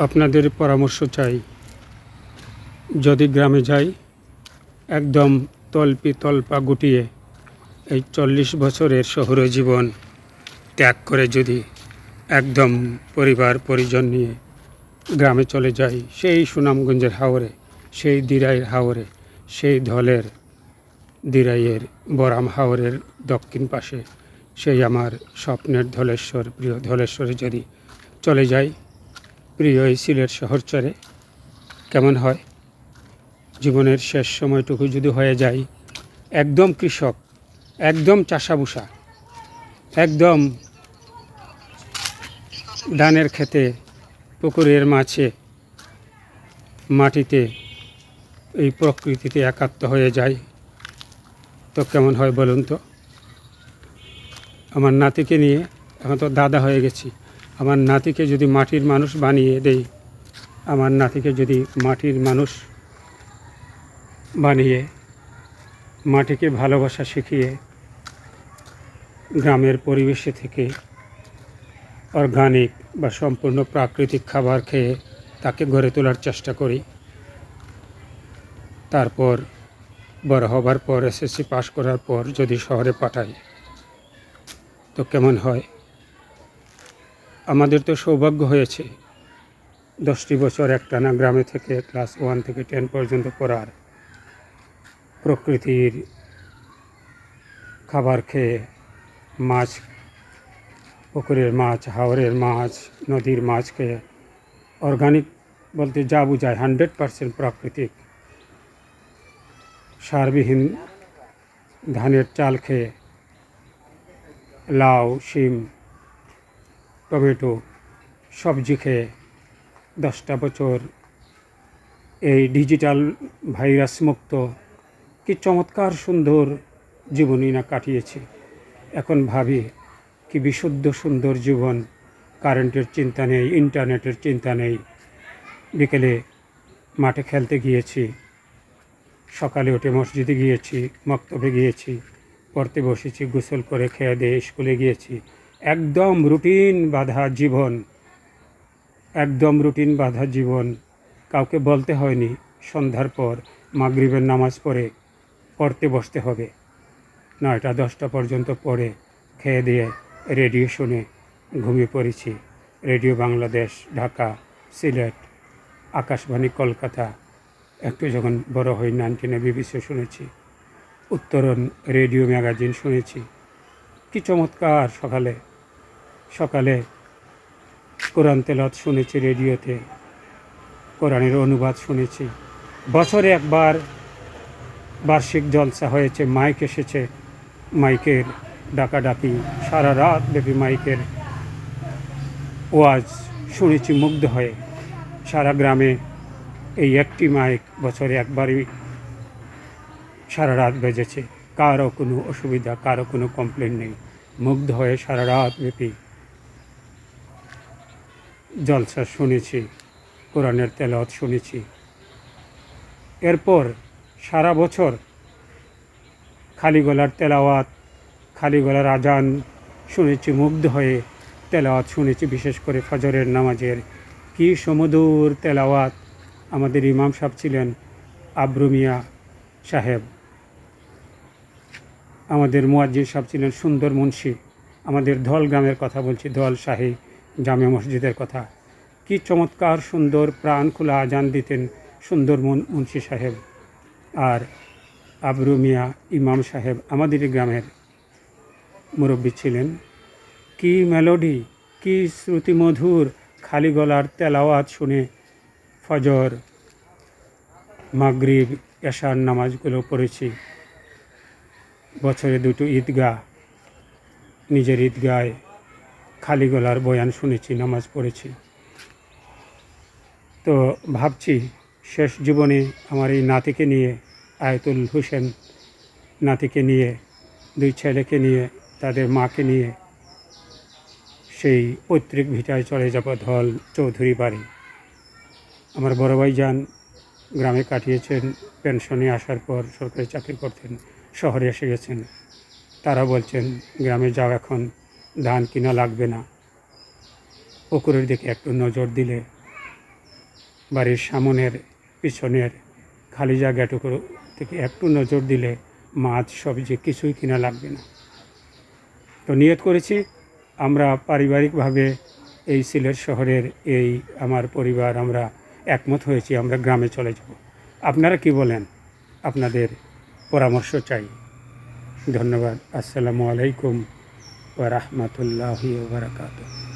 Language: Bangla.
আপনাদের পরামর্শ চাই। যদি গ্রামে যাই, একদম তল্পা গুটিয়ে এই 40 বছরের শহুরে জীবন ত্যাগ করে যদি একদম পরিবার পরিজন নিয়ে গ্রামে চলে যাই, সেই সুনামগঞ্জের হাওরে, সেই দিরাইয়ের হাওরে, সেই ধলের দিরাইয়ের বরাম হাওরের দক্ষিণ পাশে সেই আমার স্বপ্নের ধলেশ্বর, প্রিয় ধলেশ্বরে যদি চলে যাই, প্রিয় এই সিলেট শহর চরে, কেমন হয়? জীবনের শেষ সময়টুকু যদি হয়ে যায় একদম কৃষক, একদম চাষাবুষা, একদম ধানের খেতে, পুকুরের মাছে, মাটিতে, এই প্রকৃতিতে একাত্ম হয়ে যায়, তো কেমন হয় বলুন তো? আমার নাতিকে নিয়ে, এখন তো দাদা হয়ে গেছি, আমার নাতিকে যদি মাটির মানুষ বানিয়ে দেই, আমার নাতিকে যদি মাটির মানুষ বানিয়ে মাটিকে ভালোবাসা শিখিয়ে গ্রামের পরিবেশে থেকে অর্গানিক বা সম্পূর্ণ প্রাকৃতিক খাবার খেয়ে তাকে গড়ে তোলার চেষ্টা করি, তারপর বড় হবার পর এসএসসি পাস করার পর যদি শহরে পাঠাই, তো কেমন হয়? আমাদের তো সৌভাগ্য হয়েছে 10টি বছর একটানা গ্রামে থেকে ক্লাস 1 থেকে 10 পর্যন্ত পড়ার, প্রকৃতির খাবার খেয়ে, মাছ, পুকুরের মাছ, হাওরের মাছ, নদীর মাছ খেয়ে, অর্গানিক বলতে যা বোঝায় 100% প্রাকৃতিক, সারবিহীন ধানের চাল খেয়ে, লাউ, শিম, টমেটো, সবজি খেয়ে 10টা বছর এই ডিজিটাল ভাইরাস মুক্ত কি চমৎকার সুন্দর জীবনই না কাটিয়েছি। এখন ভাবি কি বিশুদ্ধ সুন্দর জীবন, কারেন্টের চিন্তা নেই, ইন্টারনেটের চিন্তা নেই, বিকেলে মাঠে খেলতে গিয়েছি, সকালে উঠে মসজিদে গিয়েছি, মক্তবে গিয়েছি, পড়তে বসেছি, গোসল করে খেয়ে দিয়ে স্কুলে গিয়েছি। একদম রুটিন বাঁধা জীবন, একদম রুটিন বাঁধা জীবন। কাউকে বলতে হয়নি সন্ধ্যার পর মাগরিবের নামাজ পড়ে পড়তে বসতে হবে, 9টা 10টা পর্যন্ত পড়ে খেয়ে দিয়ে রেডিও শুনে ঘুমিয়ে পড়েছি। রেডিও বাংলাদেশ, ঢাকা, সিলেট, আকাশবাণী কলকাতা, একটু যখন বড় হই 19 বিবিসি শুনেছি, উত্তরণ রেডিও ম্যাগাজিন শুনেছি। কি চমৎকার! সকালে সকালে কোরআন তেলাওয়াত শুনেছি রেডিওতে, কোরআনের অনুবাদ শুনেছি। বছরে একবার বার্ষিক জলসা হয়েছে, মাইক এসেছে, মাইকের ডাকাডাকি, সারা রাত ব্যাপী মাইকের ওয়াজ শুনেছি মুগ্ধ হয়ে। সারা গ্রামে এই একটি মাইক বছরে একবারই সারা রাত বেজেছে, কারও কোনো অসুবিধা, কারও কোনো কমপ্লেন নেই। মুগ্ধ হয়ে সারা রাত ব্যাপী জলসা শুনেছি, কোরআনের তেলাওয়াত শুনেছি। এরপর সারা বছর খালি গলার তেলাওয়াত, খালি গলার আজান শুনেছি, মুগ্ধ হয়ে তেলাওয়াত শুনেছি। বিশেষ করে ফজরের নামাজের কি সুমধুর তেলাওয়াত! আমাদের ইমাম সাহেব ছিলেন আব্রু মিয়া সাহেব, আমাদের মুয়াজ্জিন সাহেব ছিলেন সুন্দর মুন্সি। আমাদের ধল গ্রামের কথা বলছি, ধল শাহী জামে মসজিদের কথা। কি চমৎকার সুন্দর প্রাণ খোলা আজান দিতেন সুন্দর মুন্সি সাহেব। আর আব্রু মিয়া ইমাম সাহেব আমাদের গ্রামের মুরব্বী ছিলেন। কি মেলোডি, কি শ্রুতিমধুর খালি গলার তেলাওয়াত শুনে ফজর, মাগরিব, এশার নামাজগুলো পড়েছি। বছরে 2টো ঈদগাহ, নিজের ঈদগায় খালি গলার বয়ান শুনেছি, নামাজ পড়েছি। তো ভাবছি শেষ জীবনে আমার এই নাতিকে নিয়ে, আয়াতুল হোসেন নাতিকে নিয়ে, 2 ছেলেকে নিয়ে, তাদের মাকে নিয়ে সেই পৈতৃক ভিটায় চলে যাব, ধল চৌধুরী বাড়ি। আমার বড় ভাইজান গ্রামে কাটিয়েছেন, পেনশনে আসার পর সরকারি চাকরি করতেন, শহরে এসে গেছেন। তারা বলছেন গ্রামে যাও, এখন ধান কিনা লাগবে না, পুকুরের দিকে একটু নজর দিলে বাড়ির সামনের পিছনের খালি জায়গাটুকু থেকে একটু নজর দিলে মাছ সবজি কিছুই কিনা লাগবে না। তো নিয়ত করেছি আমরা পারিবারিকভাবে এই সিলেট শহরের এই আমার পরিবার আমরা একমত হয়েছি, আমরা গ্রামে চলে যাব। আপনারা কি বলেন? আপনাদের পরামর্শ চাই। ধন্যবাদ। আসসালামু আলাইকুম ওয়া রাহমাতুল্লাহি ওয়া বারাকাতুহু।